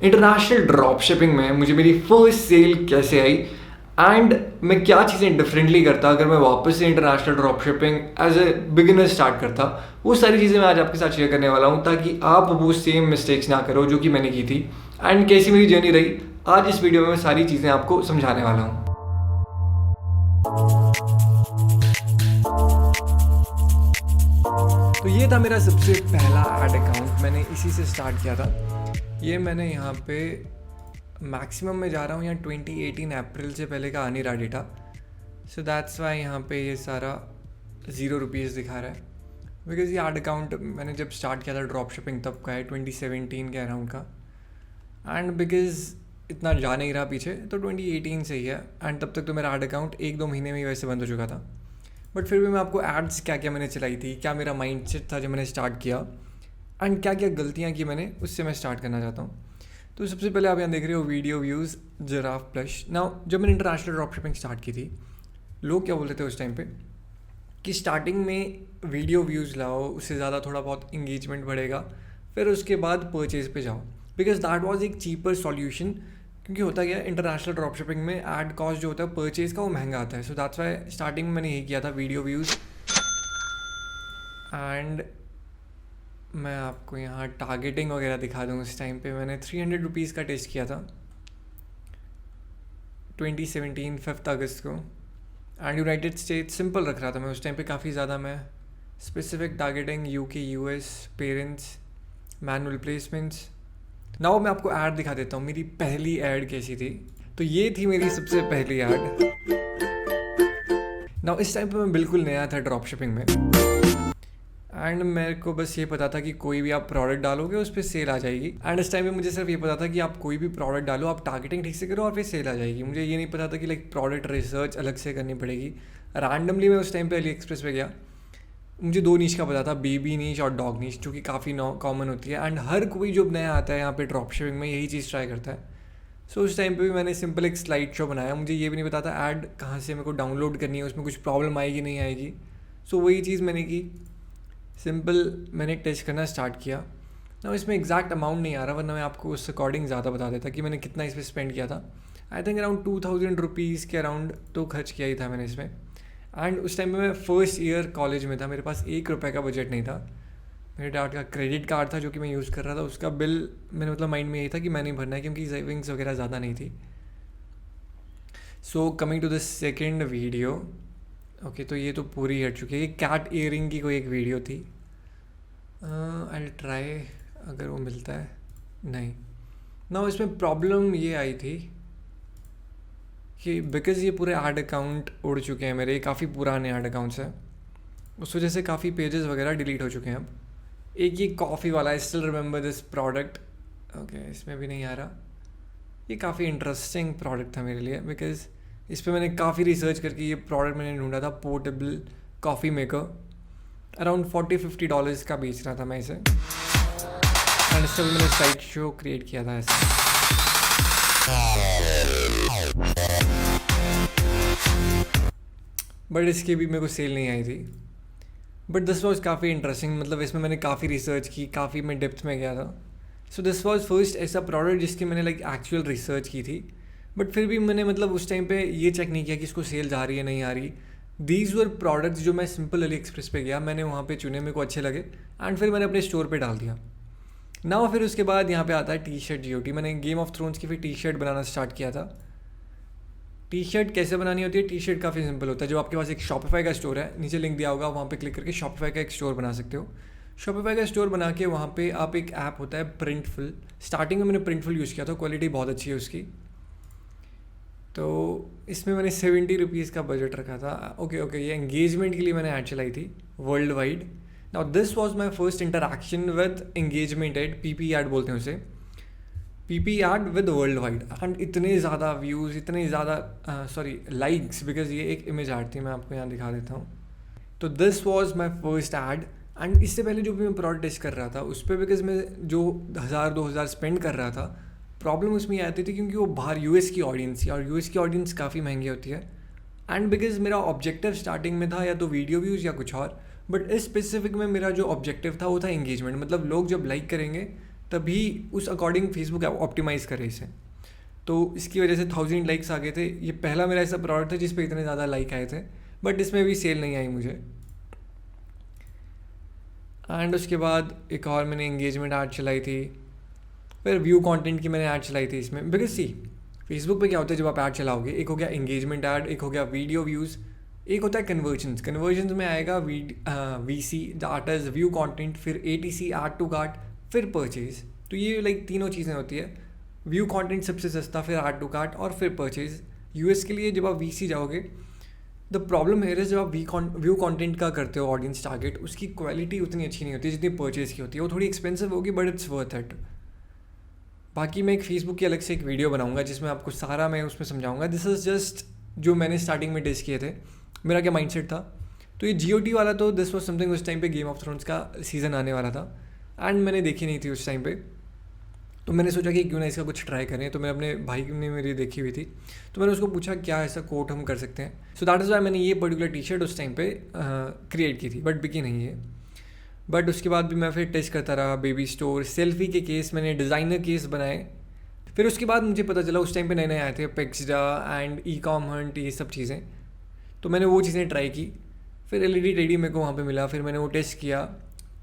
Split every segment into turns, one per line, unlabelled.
International drop shipping में मुझे मेरी फर्स्ट सेल कैसे आई एंड मैं क्या चीज़ें डिफरेंटली करता अगर मैं वापस से international drop shipping as a beginner start करता, वो सारी चीज़ें मैं आज आपके साथ शेयर करने वाला हूँ ताकि आप वो सेम मिस्टेक्स ना करो जो कि मैंने की थी। एंड कैसी मेरी जर्नी रही, आज इस वीडियो में मैं सारी चीज़ें आपको समझाने वाला हूँ। तो ये था मेरा सबसे पहला एड अकाउंट, मैंने इसी से स्टार्ट किया था। ये मैंने यहाँ पे मैक्सिमम में जा रहा हूँ, यहाँ 2018 अप्रैल से पहले का आ नहीं रहा डेटा, सो दैट्स वाई यहाँ पे ये सारा 0 रुपीज़ दिखा रहा है। बिकॉज ये एड अकाउंट मैंने जब स्टार्ट किया था ड्रॉप शिपिंग तब का है, 2017 के अराउंड का। एंड बिकॉज इतना जा नहीं रहा पीछे तो 2018 से ही है। एंड तब तक तो मेरा एड अकाउंट 1-2 महीने में ही वैसे बंद हो चुका था। बट फिर भी मैं आपको एड्स क्या क्या मैंने चलाई थी, क्या मेरा माइंडसेट था जब मैंने स्टार्ट किया, एंड क्या क्या गलतियाँ की मैंने, उससे मैं स्टार्ट करना चाहता हूँ। तो सबसे पहले आप यहाँ देख रहे हो video views giraffe plush. Now जब मैंने इंटरनेशनल ड्रॉप शिपिंग स्टार्ट की थी, लोग क्या बोलते थे उस टाइम पे कि स्टार्टिंग में वीडियो व्यूज़ लाओ, उससे ज़्यादा थोड़ा बहुत इंगेजमेंट बढ़ेगा, फिर उसके बाद परचेज़ पे जाओ। बिकॉज दैट वाज एक चीपर सॉल्यूशन। क्योंकि होता क्या है, इंटरनेशनल ड्रॉप शिपिंग में एड कॉस्ट जो होता है परचेज़ का वो महंगा आता है। सो दैट्स वाई स्टार्टिंग में मैंने यही किया था, वीडियो व्यूज़। एंड मैं आपको यहाँ टारगेटिंग वगैरह दिखा दूँ। उस टाइम पे मैंने 300 रुपीज़ का टेस्ट किया था 2017 5 अगस्त को। एंड यूनाइटेड स्टेट्स सिंपल रख रहा था मैं उस टाइम पे काफ़ी ज़्यादा। मैं specific targeting UK US parents manual placements. Now मैं आपको ऐड दिखा देता हूँ मेरी पहली ऐड कैसी थी। तो ये थी मेरी सबसे पहली ऐड। नाउ इस टाइम पे मैं बिल्कुल नया था ड्रॉप शिपिंग में, एंड मेरे को बस ये पता था कि कोई भी आप प्रोडक्ट डालोगे उस पर सेल आ जाएगी। एंड इस टाइम पे मुझे सिर्फ ये पता था कि आप कोई भी प्रोडक्ट डालो, आप टारगेटिंग ठीक से करो और फिर सेल आ जाएगी। मुझे ये नहीं पता था कि लाइक प्रोडक्ट रिसर्च अलग से करनी पड़ेगी। रैंडमली मैं उस टाइम पे अली एक्सप्रेस पे गया, मुझे 2 नीश का पता था, बेबी नीश और डॉग नीश, जो कि काफ़ी कॉमन होती है। एंड हर कोई जो नया आता है यहाँ पे ड्रॉप शिपिंग में यही चीज़ ट्राई करता है। सो उस टाइम पे भी मैंने सिंपल एक स्लाइड शो बनाया। मुझे ये भी नहीं पता था ऐड कहाँ से मेरे को डाउनलोड करनी है, उसमें कुछ प्रॉब्लम आएगी नहीं आएगी। सो वही चीज़ मैंने की, सिंपल मैंने टेस्ट करना स्टार्ट किया ना। इसमें एग्जैक्ट अमाउंट नहीं आ रहा, वरना मैं आपको उस अकॉर्डिंग ज़्यादा बता देता कि मैंने कितना इस पर स्पेंड किया था। आई थिंक अराउंड 2000 रुपीज़ के अराउंड तो खर्च किया ही था मैंने इसमें। एंड उस टाइम में मैं फर्स्ट ईयर कॉलेज में था, मेरे पास 1 रुपये का बजट नहीं था। मेरे डैड का क्रेडिट कार्ड था जो कि मैं यूज़ कर रहा था, उसका बिल मैंने मतलब माइंड में यही था कि मैंने भरना है क्योंकि सेविंग्स वगैरह ज़्यादा नहीं थी। So coming to the second video. Okay, तो ये तो पूरी हट चुकी है। ये कैट ईयरिंग की कोई एक वीडियो थी। आई ट्राई, अगर वो मिलता है। नहीं ना, इसमें प्रॉब्लम ये आई थी कि बिकॉज़ ये पूरे ऐड अकाउंट उड़ चुके हैं मेरे, काफ़ी पुराने ऐड अकाउंट्स हैं, उस वजह से काफ़ी पेजेस वगैरह डिलीट हो चुके हैं अब। एक ये कॉफ़ी वाला, आई still remember this product. Okay, इसमें भी नहीं आ रहा। ये काफ़ी इंटरेस्टिंग प्रोडक्ट था मेरे लिए, बिकॉज़ इस पर मैंने काफ़ी रिसर्च करके ये प्रोडक्ट मैंने ढूंढा था। पोर्टेबल कॉफ़ी मेकर, अराउंड $40-50 का बेच रहा था मैं इसे। एंड इससे भी मैंने साइट शो क्रिएट किया था ऐसा। बट इसकी भी मेरे को सेल नहीं आई थी। बट दिस वॉज काफ़ी इंटरेस्टिंग, मतलब इसमें मैंने काफ़ी रिसर्च की, काफ़ी मैं डेप्थ में गया था। सो दिस वॉज फर्स्ट ऐसा प्रोडक्ट जिसकी मैंने लाइक एक्चुअल रिसर्च की थी। बट फिर भी मैंने मतलब उस टाइम पे ये चेक नहीं किया कि इसको सेल जा रही है नहीं आ रही। दीज वर प्रोडक्ट्स जो मैं सिंपल अली एक्सप्रेस पे गया, मैंने वहाँ पे चुने, मेरे को अच्छे लगे, एंड फिर मैंने अपने स्टोर पे डाल दिया ना। फिर उसके बाद यहाँ पे आता है टी शर्ट GOT। मैंने गेम ऑफ थ्रोन्स की फिर टी शर्ट बनाना स्टार्ट किया था। टी शर्ट कैसे बनानी होती है? टी शर्ट काफ़ी सिंपल होता है। जो आपके पास एक शॉपिफाई का स्टोर है, नीचे लिंक दिया होगा, वहाँ पे क्लिक करके शॉपिफाई का एक स्टोर बना सकते हो। शॉपिफाई का स्टोर बना के वहाँ पे आप एक ऐप होता है प्रिंटफुल। स्टार्टिंग में मैंने प्रिंटफुल यूज़ किया था, क्वालिटी बहुत अच्छी है उसकी। तो इसमें मैंने 70 रुपीज़ का बजट रखा था। ओके, ये एंगेजमेंट के लिए मैंने ऐड चलाई थी world wide. Now this was my first interaction with engagement ad, PP ad बोलते हैं उसे, PP ad with world wide. And इतने ज़्यादा व्यूज़, इतने ज़्यादा लाइक्स, बिकॉज ये एक इमेज ऐड थी, मैं आपको यहाँ दिखा देता हूँ। तो this was my first aid. And इससे पहले जो भी मैं प्रोडक्ट टेस्ट कर रहा था उस पर, बिकॉज मैं जो 1000-2000 स्पेंड कर रहा था, प्रॉब्लम उसमें ये आती थी क्योंकि वो बाहर US की ऑडियंस थी, और US की ऑडियंस काफ़ी महंगी होती है। एंड बिकॉज मेरा ऑब्जेक्टिव स्टार्टिंग में था या तो वीडियो व्यूज़ या कुछ और, बट इस स्पेसिफिक में मेरा जो ऑब्जेक्टिव था वो था एंगेजमेंट। मतलब लोग जब लाइक करेंगे तभी उस अकॉर्डिंग फेसबुक ऑप्टिमाइज़ करे इसे। तो इसकी वजह से 1000 लाइक्स आ गए थे। ये पहला मेरा ऐसा प्रोडक्ट था जिस पे इतने ज़्यादा लाइक आए थे, बट इसमें भी सेल नहीं आई मुझे। एंड उसके बाद एक और मैंने एंगेजमेंट ऐड चलाई थी, फिर व्यू कंटेंट की मैंने ऐड चलाई थी इसमें। बिकॉज सी फेसबुक पे क्या होता है जब आप ऐड चलाओगे, एक हो गया एंगेजमेंट ऐड, एक हो गया वीडियो व्यूज़, एक होता है कन्वर्जन्स। कन्वर्जन्स में आएगा VC that is view content, फिर एटीसी ऐड टू कार्ट, फिर परचेज। तो ये लाइक तीनों चीज़ें होती है। व्यू कंटेंट सबसे सस्ता, फिर ऐड टू कार्ट और फिर परचेज। यूएस के लिए जब आप वीसी जाओगे, द प्रॉब्लम है जब आप व्यू कंटेंट का करते हो ऑडियंस टारगेट, उसकी क्वालिटी उतनी अच्छी नहीं होती जितनी परचेज की होती है। वो थोड़ी एक्सपेंसिव होगी बट इट्स वर्थ इट। बाकी मैं एक फेसबुक की अलग से एक वीडियो बनाऊंगा जिसमें आपको सारा मैं उसमें समझाऊंगा। दिस इज़ जस्ट जो मैंने स्टार्टिंग में टेस्ट किए थे, मेरा क्या माइंडसेट था। तो ये GOT वाला, तो दिस वॉज समथिंग उस टाइम पे गेम ऑफ थ्रोन्स का सीज़न आने वाला था एंड मैंने देखी नहीं थी उस टाइम पे। तो मैंने सोचा कि क्यों ना इसका कुछ ट्राई करें। तो मैं अपने भाई ने मेरी देखी हुई थी, तो मैंने उसको पूछा क्या ऐसा कोट हम कर सकते हैं। सो दैट इज़ वाई मैंने ये पर्टिकुलर टी-शर्ट उस टाइम पे क्रिएट की थी, बट बिकी नहीं है। बट उसके बाद भी मैं फिर टेस्ट करता रहा। बेबी स्टोर, सेल्फी के केस, मैंने डिज़ाइनर केस बनाए। फिर उसके बाद मुझे पता चला उस टाइम पे नए नए आए थे पेक्सडा एंड ई-कॉम हंट, ये सब चीज़ें। तो मैंने वो चीज़ें ट्राई की। फिर LED टेडी मेरे को वहाँ पे मिला, फिर मैंने वो टेस्ट किया,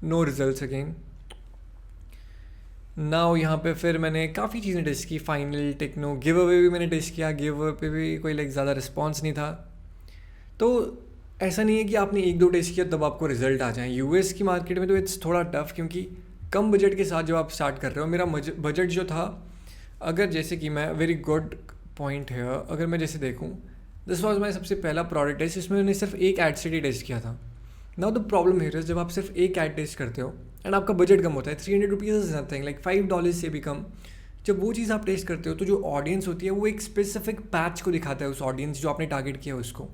नो रिजल्ट्स अगेन। नाउ यहाँ पे फिर मैंने काफ़ी चीज़ें टेस्ट की। फाइनल, टेक्नो, गिव अवे भी मैंने टेस्ट किया। गिव अवे पे भी कोई लाइक ज़्यादा रिस्पॉन्स नहीं था। तो ऐसा नहीं है कि आपने एक दो टेस्ट किया तब आपको रिजल्ट आ जाए। यूएस की मार्केट में तो इट्स थोड़ा टफ, क्योंकि कम बजट के साथ जब आप स्टार्ट कर रहे हो, मेरा बजट जो था, अगर जैसे कि मैं वेरी गुड पॉइंट है, अगर मैं जैसे देखूँ, दिस वॉज माई सबसे पहला प्रोडक्ट टेस्ट, इसमें मैंने सिर्फ एक एड सेट ही टेस्ट किया था। नाउ द प्रॉब्लम है जब आप सिर्फ एक एड टेस्ट करते हो एंड आपका बजट कम होता है, 300 रुपीज़ इज नथिंग, लाइक $5 से भी कम। जब वो चीज़ आप टेस्ट करते हो तो जो ऑडियंस होती है वो एक स्पेसिफिक पैच को दिखाता है, उस ऑडियंस जो आपने टारगेट किया है उसको।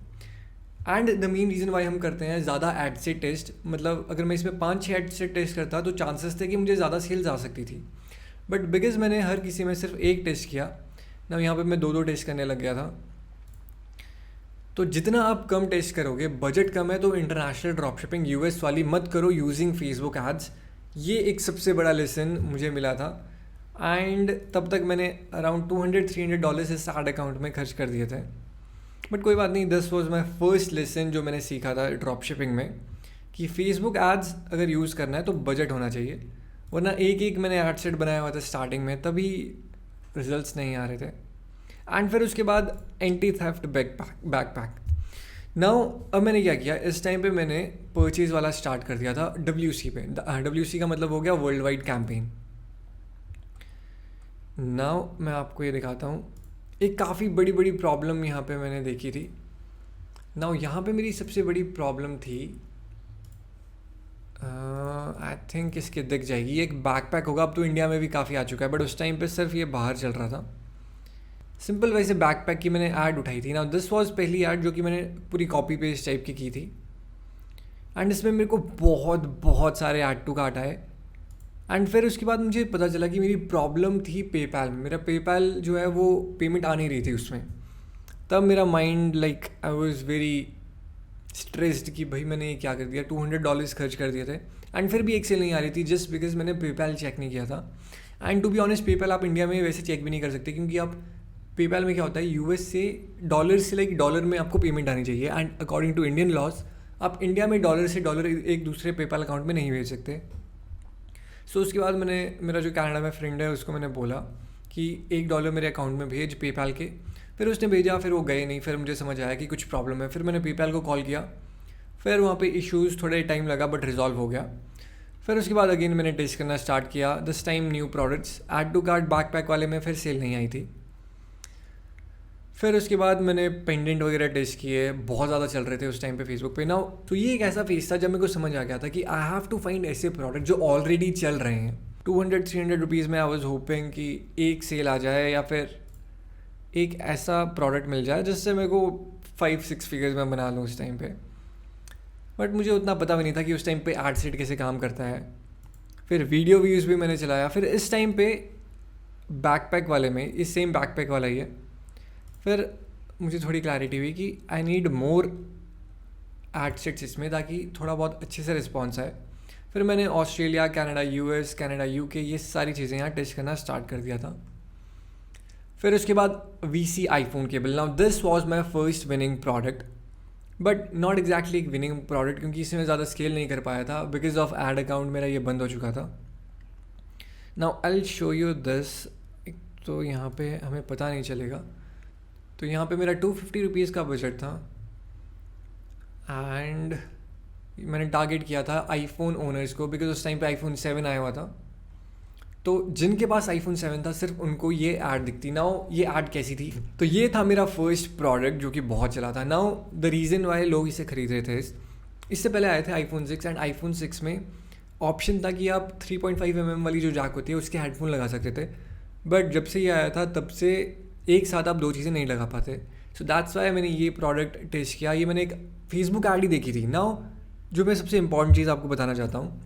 And the main reason why हम करते हैं ज़्यादा एड से टेस्ट, मतलब अगर मैं इसमें 5-6 एड से टेस्ट करता तो चांसेस थे कि मुझे ज़्यादा सेल्स आ सकती थी। बट बिकॉज मैंने हर किसी में सिर्फ एक टेस्ट किया ना, यहाँ पे मैं 2-2 टेस्ट करने लग गया था। तो जितना आप कम टेस्ट करोगे, बजट कम है तो इंटरनेशनल ड्रॉप शिपिंग US वाली मत करो यूजिंग फेसबुक एड्स। ये एक सबसे बड़ा लेसन मुझे मिला था। एंड तब तक मैंने अराउंड $200-300 इस एड अकाउंट में खर्च कर दिए थे। बट कोई बात नहीं, this was my first lesson जो मैंने सीखा था ड्रॉप शिपिंग में, कि फेसबुक एड्स अगर यूज़ करना है तो बजट होना चाहिए। वरना एक मैंने एड सेट बनाया हुआ था स्टार्टिंग में, तभी रिजल्ट्स नहीं आ रहे थे। एंड फिर उसके बाद एंटी थेफ्ट बैकपैक। नाउ अब मैंने क्या किया, इस टाइम पे मैंने परचेज़ वाला स्टार्ट कर दिया था WC पे। WC का मतलब हो गया वर्ल्ड वाइड कैंपेन। नाउ मैं आपको ये दिखाता हूँ, एक काफ़ी बड़ी प्रॉब्लम यहाँ पे मैंने देखी थी। नाउ यहाँ पे मेरी सबसे बड़ी प्रॉब्लम थी, आई थिंक इसके दिख जाएगी, एक बैकपैक होगा। अब तो इंडिया में भी काफ़ी आ चुका है, बट उस टाइम पे सिर्फ ये बाहर चल रहा था। सिंपल वैसे बैकपैक की मैंने ऐड उठाई थी ना, दिस वाज पहली ऐड जो कि मैंने पूरी कॉपी पेस्ट टाइप की थी। एंड इसमें मेरे को बहुत सारे ऐड टू कार्ट आए। एंड फिर उसके बाद मुझे पता चला कि मेरी प्रॉब्लम थी पेपैल में। मेरा पेपैल जो है वो पेमेंट आ नहीं रही थी उसमें। तब मेरा mind like I was very stressed कि भाई मैंने ये क्या कर दिया, $200 खर्च कर दिए थे एंड फिर भी एक सेल नहीं आ रही थी, जस्ट बिकॉज मैंने पेपैल चेक नहीं किया था। And to be honest, PayPal आप इंडिया में वैसे चेक भी नहीं कर सकते, क्योंकि आप पेपैल में क्या होता है, US से डॉलर से लाइक डॉलर में आपको पेमेंट आनी चाहिए। And according to Indian laws आप इंडिया में डॉलर से डॉलर एक दूसरे पेपैल अकाउंट में नहीं भेज सकते। सो उसके बाद मैंने, मेरा जो कनाडा में फ्रेंड है उसको मैंने बोला कि $1 मेरे अकाउंट में भेज पेपैल के। फिर उसने भेजा, फिर वो गए नहीं। फिर मुझे समझ आया कि कुछ प्रॉब्लम है। फिर मैंने पेपैल को कॉल किया, फिर वहाँ पे इश्यूज़ थोड़े टाइम लगा बट रिजॉल्व हो गया। फिर उसके बाद अगेन मैंने टेस्ट करना स्टार्ट किया, this time new products. Add to cart backpack वाले में फिर सेल नहीं आई थी। फिर उसके बाद मैंने पेंडेंट वगैरह टेस्ट किए, बहुत ज़्यादा चल रहे थे उस टाइम पे फेसबुक पे ना। तो ये एक ऐसा फेस था जब मेरे को समझ आ गया था कि आई हैव टू फाइंड ऐसे प्रोडक्ट जो ऑलरेडी चल रहे हैं। 200-300 रुपीज़ में आई वॉज होपिंग कि एक सेल आ जाए या फिर एक ऐसा प्रोडक्ट मिल जाए जिससे मेरे को 5-6 फिगर्स में बना लूँ उस टाइम पे। बट मुझे उतना पता भी नहीं था कि उस टाइम पे एड सेट कैसे काम करता है। फिर वीडियो व्यूज़ भी मैंने चलाया। फिर इस टाइम पे बैकपैक वाले में, इस सेम बैकपैक वाला ही है, फिर मुझे थोड़ी क्लैरिटी हुई कि I need more ad sets इसमें, ताकि थोड़ा बहुत अच्छे से रिस्पॉन्स आए। फिर मैंने Australia, Canada, US, Canada, UK ये सारी चीज़ें यहाँ टेस्ट करना स्टार्ट कर दिया था। फिर उसके बाद VC iPhone cable. Now this was my first winning product, but not exactly एक विनिंग प्रोडक्ट, क्योंकि इसमें मैं ज़्यादा स्केल नहीं कर पाया था बिकॉज ऑफ एड अकाउंट मेरा ये बंद हो चुका था। Now I will show you this. एक तो यहाँ पे हमें पता नहीं चलेगा, तो यहाँ पे मेरा 250 रुपीज़ का बजट था एंड मैंने टारगेट किया था आईफोन ओनर्स को, बिकॉज उस टाइम पे आईफोन 7 आया हुआ था। तो जिनके पास आईफोन 7 था सिर्फ उनको ये ऐड दिखती। नाउ ये ऐड कैसी थी, तो ये था मेरा फर्स्ट प्रोडक्ट जो कि बहुत चला था। नाउ द रीज़न वाई लोग इसे खरीद रहे थे, इससे पहले आए थे आईफोन 6 एंड आईफोन 6 में ऑप्शन था कि आप 3.5 mm वाली जो जैक होती है उसके हेडफोन लगा सकते थे, बट जब से ये आया था तब से एक साथ आप 2 चीज़ें नहीं लगा पाते। सो दैट्स वाई मैंने ये प्रोडक्ट टेस्ट किया। ये मैंने एक फेसबुक ऐड ही देखी थी। नाउ जो मैं सबसे इंपॉर्टेंट चीज़ आपको बताना चाहता हूँ,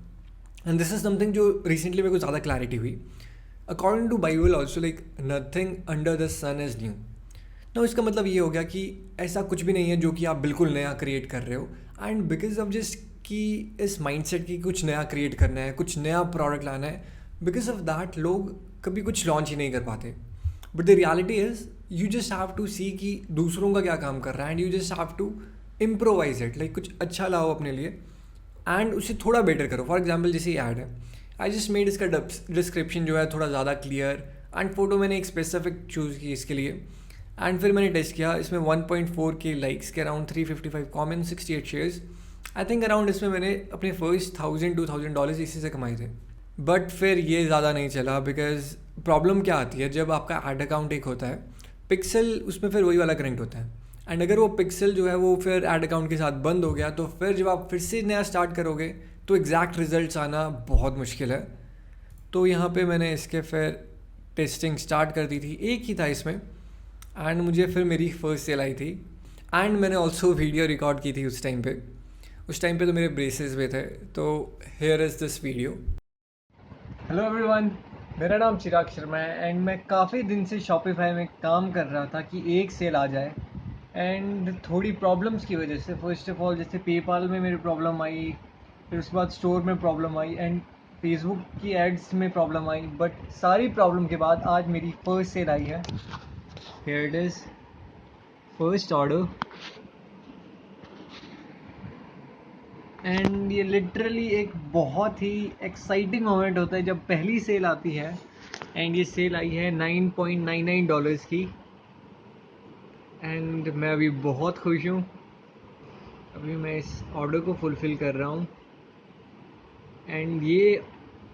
एंड दिस इज समथिंग जो रिसेंटली मेरे को ज़्यादा क्लैरिटी हुई। According to Bible also like nothing under the sun is new. ना इसका मतलब ये हो गया कि ऐसा कुछ भी नहीं है जो कि आप बिल्कुल नया क्रिएट कर रहे हो, एंड बिकॉज ऑफ जस्ट कि इस माइंडसेट की कुछ नया क्रिएट करना है, कुछ नया प्रोडक्ट लाना है, बिकॉज ऑफ दैट लोग कभी कुछ लॉन्च ही नहीं कर पाते। But the reality is you just have to see कि दूसरों का क्या काम कर रहा है and you just have to improvise it, like कुछ अच्छा लाओ अपने लिए एंड उसे थोड़ा बेटर करो। फॉर एग्जाम्पल जैसे ये ऐड है, आई जस्ट मेड इसका डिस्क्रिप्शन जो है थोड़ा ज़्यादा क्लियर एंड फोटो मैंने एक स्पेसिफिक चूज़ की इसके लिए, एंड फिर मैंने टेस्ट किया। इसमें 1.4K लाइक्स के around 355 comment 68 shares. I think around इसमें मैंने अपने फर्स्ट $1,000-2,000 इसी से कमाए थे। बट फिर ये ज़्यादा नहीं चला, बिकॉज प्रॉब्लम क्या आती है जब आपका एड अकाउंट एक होता है, पिक्सल उसमें फिर वही वाला कनेक्ट होता है, एंड अगर वो पिक्सल जो है वो फिर एड अकाउंट के साथ बंद हो गया तो फिर जब आप फिर से नया स्टार्ट करोगे तो एग्जैक्ट रिजल्ट्स आना बहुत मुश्किल है। तो यहाँ पे मैंने इसके फिर टेस्टिंग स्टार्ट कर दी थी, एक ही था इसमें, एंड मुझे फिर मेरी फर्स्ट सेल आई थी। एंड मैंने ऑल्सो वीडियो रिकॉर्ड की थी उस टाइम पे तो मेरे ब्रेसेस भी थे। तो here is this video. Hello everyone, मेरा नाम चिराग शर्मा है एंड मैं काफ़ी दिन से शॉपिफाई में काम कर रहा था कि एक सेल आ जाए, एंड थोड़ी प्रॉब्लम्स की वजह से, फर्स्ट ऑफ ऑल जैसे पेपाल में मेरी प्रॉब्लम आई, फिर उसके बाद स्टोर में प्रॉब्लम आई एंड फेसबुक की एड्स में प्रॉब्लम आई, बट सारी प्रॉब्लम के बाद आज मेरी फर्स्ट सेल आई है। Here it is, first order, and ये लिटरली एक बहुत ही एक्साइटिंग मोमेंट होता है जब पहली सेल आती है, एंड ये सेल आई है $9.99 की, एंड मैं अभी बहुत खुश हूँ। अभी मैं इस ऑर्डर को फुलफ़िल कर रहा हूँ, एंड ये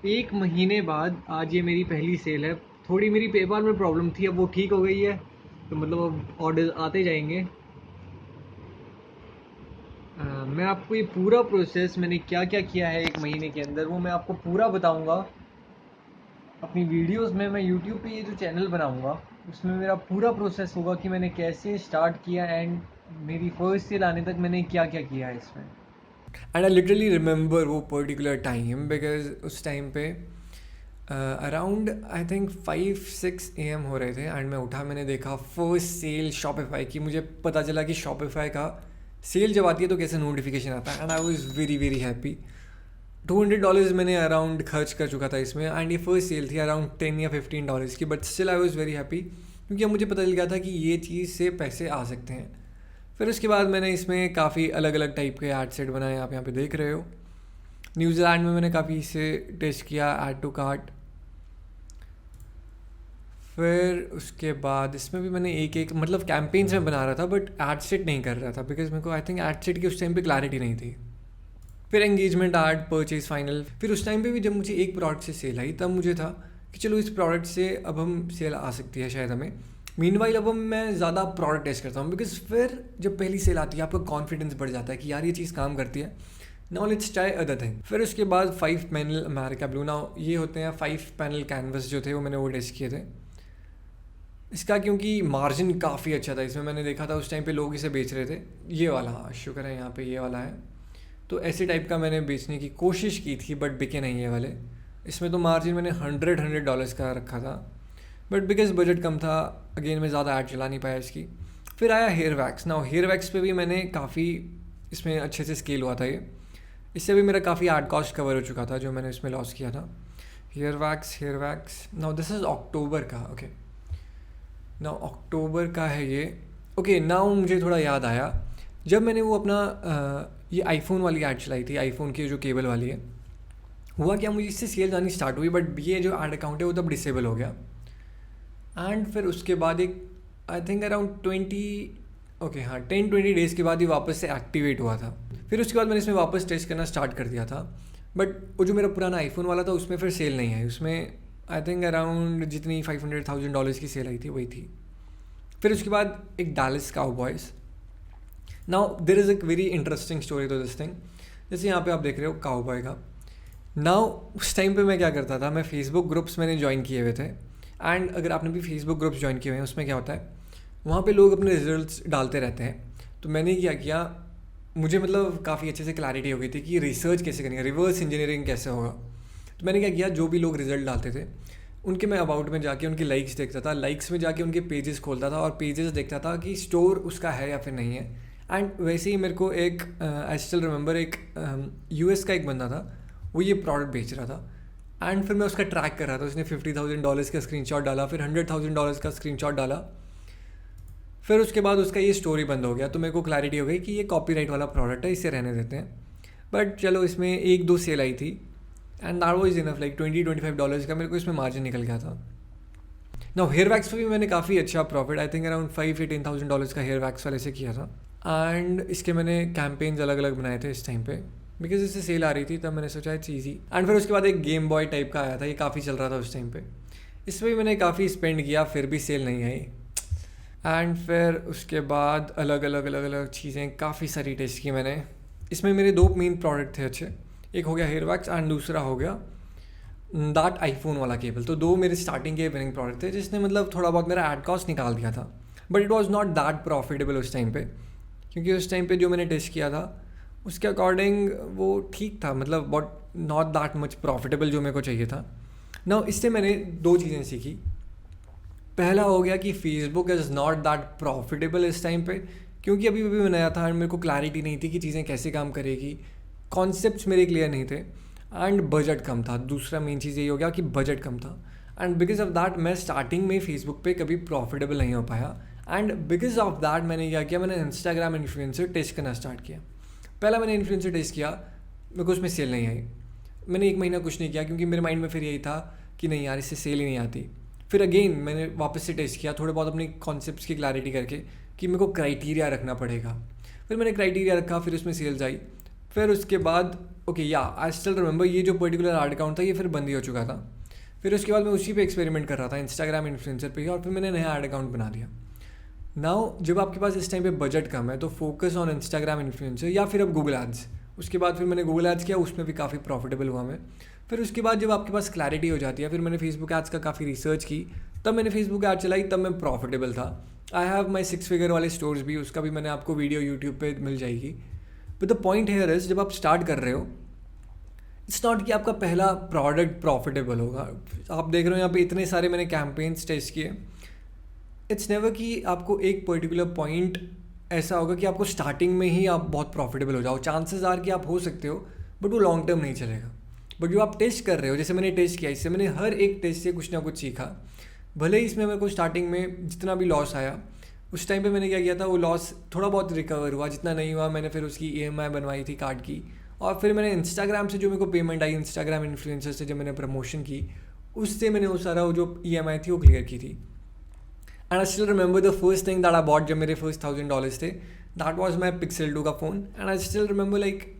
1 महीने बाद आज ये मेरी पहली सेल है। थोड़ी मेरी पेपाल में प्रॉब्लम थी, अब वो ठीक हो गई है, तो मतलब अब ऑर्डर आते जाएंगे। मैं आपको ये पूरा प्रोसेस मैंने क्या क्या किया है 1 महीने के अंदर वो मैं आपको पूरा बताऊंगा अपनी वीडियोस में। मैं यूट्यूब पे ये जो चैनल बनाऊंगा उसमें मेरा पूरा प्रोसेस होगा कि मैंने कैसे स्टार्ट किया एंड मेरी फर्स्ट सेल आने तक मैंने क्या क्या किया है इसमें। एंड आई लिटरली रिमेंबर वो पर्टिकुलर टाइम, बिकॉज उस टाइम पे अराउंड आई थिंक 5-6 AM हो रहे थे, एंड मैं उठा, मैंने देखा फर्स्ट सेल शॉपिफाई की। मुझे पता चला कि शॉपिफाई का सेल जब आती है तो कैसे नोटिफिकेशन आता है, and I was very very happy. $200 मैंने अराउंड खर्च कर चुका था इसमें, एंड ये फर्स्ट सेल थी अराउंड $10 या $15 की, but still I was very happy, क्योंकि अब मुझे पता चल गया था कि ये चीज़ से पैसे आ सकते हैं। फिर उसके बाद मैंने इसमें काफ़ी अलग अलग टाइप के ऐड सेट बनाए, आप यहाँ पे देख रहे हो। न्यूजीलैंड में मैंने काफ़ी इसे टेस्ट किया, ऐड टू कार्ट। फिर उसके बाद इसमें भी मैंने एक मतलब कैंपेन्स में बना रहा था, बट एड सेट नहीं कर रहा था, बिकॉज मेरे को आई थिंक एड सेट की उस टाइम पे क्लैरिटी नहीं थी। फिर एंगेजमेंट ऐड, परचेज फाइनल। फिर उस टाइम पे भी जब मुझे एक प्रोडक्ट से सेल आई तब मुझे था कि चलो इस प्रोडक्ट से अब हम सेल आ सकती है शायद हमें। मीनवाइल अब मैं ज़्यादा प्रोडक्ट टेस्ट करता हूँ, बिकॉज फिर जब पहली सेल आती है आपका कॉन्फिडेंस बढ़ जाता है कि यार ये चीज़ काम करती है, now let's try other thing. फिर उसके बाद 5 पैनल अमेरिका ब्लू, नाउ ये होते हैं 5 पैनल कैनवस जो थे वो मैंने वो टेस्ट किए थे। इसका क्योंकि मार्जिन काफ़ी अच्छा था इसमें, मैंने देखा था उस टाइम पे लोग इसे बेच रहे थे। ये वाला, हाँ शुक्र है यहाँ पे ये वाला है। तो ऐसे टाइप का मैंने बेचने की कोशिश की थी, बट बिके नहीं ये वाले। इसमें तो मार्जिन मैंने $100 का रखा था, बट बिकॉज बजट कम था, अगेन मैं ज़्यादा ऐड चला नहीं पाया इसकी। फिर आया hair wax. Now hair wax पे भी मैंने काफ़ी इसमें अच्छे से स्केल हुआ था ये, इससे भी मेरा काफ़ी एड कॉस्ट कवर हो चुका था जो मैंने इसमें लॉस किया था। Hair wax now this is October का, ओके नाउ अक्टूबर का है ये। ओके नाउ मुझे थोड़ा याद आया, जब मैंने वो अपना ये आईफोन वाली ऐड चलाई थी, आईफोन की जो केबल वाली है, हुआ क्या, मुझे इससे सेल्स आनी स्टार्ट हुई, बट ये जो ऐड अकाउंट है वो तब डिसेबल हो गया। एंड फिर उसके बाद एक आई थिंक अराउंड 10-20 डेज़ के बाद ही वापस से एक्टिवेट हुआ था। फिर उसके बाद मैंने इसमें वापस टेस्ट करना स्टार्ट कर दिया था, बट वो जो मेरा पुराना आईफोन वाला था उसमें फिर सेल नहीं आई। उसमें आई थिंक अराउंड जितनी $500,000 की सेल आई थी वही थी। फिर उसके बाद एक Dallas Cowboys. Now there is एक very interesting story to this thing. जैसे यहाँ पे आप देख रहे हो काउबॉय का। नाउ उस टाइम पे मैं क्या करता था, मैं फेसबुक ग्रुप्स मैंने ज्वाइन किए हुए थे। एंड अगर आपने भी फेसबुक ग्रुप्स ज्वाइन किए हुए हैं, उसमें क्या होता है, वहाँ पे लोग अपने रिजल्ट्स डालते रहते हैं। तो मैंने क्या किया, मुझे मतलब काफ़ी अच्छे से क्लैरिटी हो गई थी कि रिसर्च कैसे करनी है, रिवर्स इंजीनियरिंग कैसे होगा। तो मैंने क्या किया, जो भी लोग रिजल्ट डालते थे उनके मैं अबाउट में जाके उनकी लाइक्स देखता था, लाइक्स में जाके उनके पेजेस खोलता था और पेजेस देखता था कि स्टोर उसका है या फिर नहीं है। एंड वैसे ही मेरे को एक आई स्टिल रिमेंबर एक US का एक बंदा था, वो ये प्रोडक्ट बेच रहा था। एंड फिर मैं उसका ट्रैक कर रहा था, उसने $50,000 का स्क्रीनशॉट डाला, फिर $100,000 का स्क्रीनशॉट डाला। फिर उसके बाद उसका ये स्टोरी बंद हो गया। तो मेरे को क्लैरिटी हो गई कि ये कॉपीराइट वाला प्रोडक्ट है, इसे रहने देते हैं। बट चलो इसमें 1-2 सेल आई थी and that was enough, like $20-25 का मेरे को इसमें मार्जिन निकल गया था। नाउ हेयर वैक्स पे भी मैंने काफ़ी अच्छा प्रॉफिट, आई थिंक अराउंड $5,000-10,000 का हेयर वैक्स वाले से किया था। एंड इसके मैंने कैंपेन्स अलग अलग बनाए थे इस टाइम पे, बिकॉज इससे सेल आ रही थी, तब मैंने सोचा इट्स ईजी। एंड फिर उसके बाद एक गेम बॉय टाइप का आया था, ये काफ़ी चल रहा था उस टाइम पे। इसमें भी मैंने काफ़ी स्पेंड किया, फिर भी सेल नहीं आई। एंड फिर उसके बाद अलग अलग चीज़ें काफ़ी सारी टेस्ट की मैंने। इसमें मेरे 2 मेन प्रोडक्ट थे अच्छे, एक हो गया हेयर वैक्स एंड दूसरा हो गया दैट आईफोन वाला केबल। तो 2 मेरे स्टार्टिंग के विनिंग प्रोडक्ट थे, जिसने मतलब थोड़ा बहुत मेरा एड कॉस्ट निकाल दिया था। But it was not that profitable उस टाइम पे, क्योंकि उस टाइम पे जो मैंने टेस्ट किया था उसके अकॉर्डिंग वो ठीक था, मतलब but not that much profitable जो मेरे को चाहिए था। नाउ इससे मैंने 2 चीज़ें सीखी। पहला हो गया कि Facebook is not that profitable इस टाइम पे, क्योंकि अभी अभी मैं नया था एंड मेरे को क्लैरिटी नहीं थी कि चीज़ें कैसे काम करेगी, कॉन्सेप्ट्स मेरे क्लियर नहीं थे एंड बजट कम था। दूसरा मेन चीज़ यही हो गया कि बजट कम था। एंड बिकॉज ऑफ दैट मैं स्टार्टिंग में फेसबुक पे कभी प्रॉफिटेबल नहीं हो पाया। एंड बिकॉज ऑफ दैट मैंने क्या किया, मैंने इंस्टाग्राम इन्फ्लुएंसर टेस्ट करना स्टार्ट किया। पहला मैंने इन्फ्लुएंसर टेस्ट किया, मेरे को उसमें सेल नहीं आई। मैंने 1 महीना कुछ नहीं किया, क्योंकि मेरे माइंड में फिर यही था कि नहीं यार, इससे सेल ही नहीं आती। फिर अगेन मैंने वापस से टेस्ट किया, थोड़े बहुत अपनी कॉन्सेप्ट्स की क्लैरिटी करके कि मेरे को क्राइटेरिया रखना पड़ेगा। फिर मैंने क्राइटेरिया रखा, फिर उसमें सेल्स आई। फिर उसके बाद ओके या आई स्टिल रिमेंबर, ये जो पर्टिकुलर आर्ट अकाउंट था ये फिर बंद ही हो चुका था। फिर उसके बाद मैं उसी पे एक्सपेरिमेंट कर रहा था, इंस्टाग्राम इन्फ्लुएंसर पे ही, और फिर मैंने नया आर्ट अकाउंट बना दिया। नाउ जब आपके पास इस टाइम पे बजट कम है तो फोकस ऑन इंस्टाग्राम इन्फ्लुएंसर या फिर अब गूगल एड्स। उसके बाद फिर मैंने गूगल एड्स किया, उसमें भी काफ़ी प्रॉफिटेबल हुआ मैं। फिर उसके बाद जब आपके पास क्लैरिटी हो जाती है, फिर मैंने फेसबुक एड्स का काफ़ी रिसर्च की, तब मैंने फेसबुक एड चलाई, तब मैं प्रॉफिटेबल था। आई हैव माई 6 फिगर वाले स्टोर्स भी, उसका भी मैंने आपको वीडियो यूट्यूब पे मिल जाएगी। But the point here is, जब आप स्टार्ट कर रहे हो, इट्स नॉट कि आपका पहला प्रोडक्ट प्रॉफिटेबल होगा। आप देख रहे हो यहाँ पे इतने सारे मैंने कैंपेन्स टेस्ट किए। इट्स नेवर कि आपको एक पर्टिकुलर पॉइंट ऐसा होगा कि आपको स्टार्टिंग में ही आप बहुत प्रॉफिटेबल हो जाओ। चांसेस आर कि आप हो सकते हो, बट वो लॉन्ग टर्म नहीं चलेगा। बट जो आप टेस्ट कर रहे हो, जैसे मैंने टेस्ट किया, इससे मैंने हर एक टेस्ट से कुछ ना कुछ सीखा। भले ही इसमें मेरे को स्टार्टिंग में जितना भी लॉस आया, उस टाइम पे मैंने क्या किया था, वो लॉस थोड़ा बहुत रिकवर हुआ, जितना नहीं हुआ मैंने फिर उसकी EMI बनवाई थी कार्ड की। और फिर मैंने इंस्टाग्राम से जो मेरे को पेमेंट आई, इंस्टाग्राम इन्फ्लुएंसर से जब मैंने प्रमोशन की, उससे मैंने वो सारा वो जो EMI थी वो क्लियर की थी। And I still remember the first thing that I bought, जब मेरे फर्स्ट $1,000 थे, दैट वाज माई Pixel 2 का phone. And I still remember like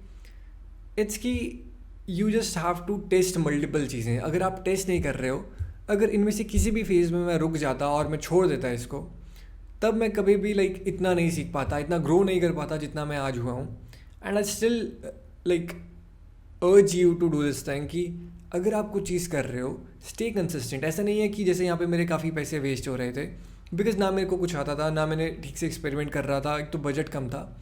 it's कि you just have to test multiple चीज़ें। अगर आप टेस्ट नहीं कर रहे हो, अगर इनमें से किसी भी फेज़ में मैं रुक जाता और मैं छोड़ देता इसको, तब मैं कभी भी लाइक इतना नहीं सीख पाता, इतना ग्रो नहीं कर पाता जितना मैं आज हुआ हूँ। And I still like urge you to do this thing कि अगर आप कुछ चीज़ कर रहे हो, स्टे कंसिस्टेंट। ऐसा नहीं है कि जैसे यहाँ पे मेरे काफ़ी पैसे वेस्ट हो रहे थे, बिकॉज ना मेरे को कुछ आता था, ना मैंने ठीक से एक्सपेरिमेंट कर रहा था, एक तो बजट कम था।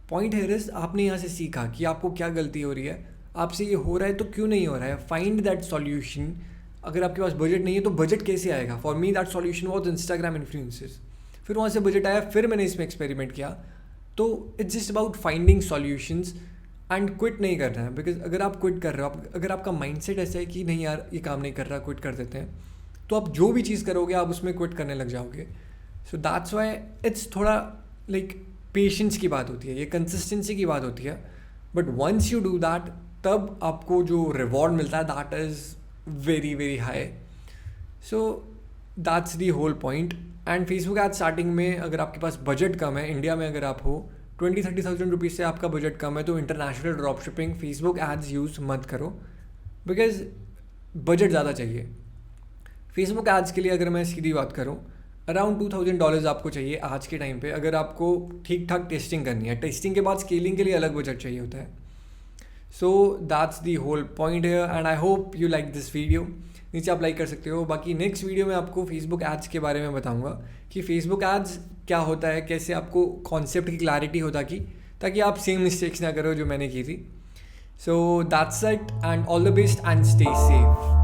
पॉइंट है इज, आपने यहाँ से सीखा कि आपको क्या गलती हो रही है, आपसे ये हो रहा है तो क्यों नहीं हो रहा है, फाइंड दैट सॉल्यूशन। अगर आपके पास बजट नहीं है तो बजट कैसे आएगा? For me that solution was Instagram influencers. फिर वहाँ से बजट आया, फिर मैंने इसमें एक्सपेरिमेंट किया। तो it's just about finding solutions. And quit नहीं करना है, बिकॉज अगर आप क्विट कर रहे हो, अगर आपका माइंडसेट ऐसा है कि नहीं यार ये काम नहीं कर रहा, क्विट कर देते हैं, तो आप जो भी चीज़ करोगे आप उसमें क्विट करने लग जाओगे. सो दैट्स वाई इट्स थोड़ा लाइक पेशेंस की बात होती है, ये कंसिस्टेंसी की बात होती है. But once you do that, तब आपको जो रिवॉर्ड मिलता है that is very very high. So that's the whole point. And Facebook ad starting में अगर आपके पास बजट कम है, इंडिया में अगर आप हो 20-30,000 रुपीज़ से आपका बजट कम है, तो international drop shipping Facebook ads use मत करो, बिकॉज बजट ज़्यादा चाहिए. फेसबुक एड्स के लिए अगर मैं सीधी बात करूँ, अराउंड $2,000 आपको चाहिए आज के टाइम पे, अगर आपको ठीक ठाक टेस्टिंग करनी है. टेस्टिंग के बाद स्केलिंग के लिए अलग बजट चाहिए होता है. So that's the whole point here and I hope you like this video. नीचे आप लाइक कर सकते हो. बाकी नेक्स्ट वीडियो में आपको फेसबुक एड्स के बारे में बताऊंगा कि फेसबुक एड्स क्या होता है, कैसे आपको कॉन्सेप्ट की क्लैरिटी हो ताकि आप सेम मिस्टेक्स ना करो जो मैंने की थी. So that's it and all the best and stay safe.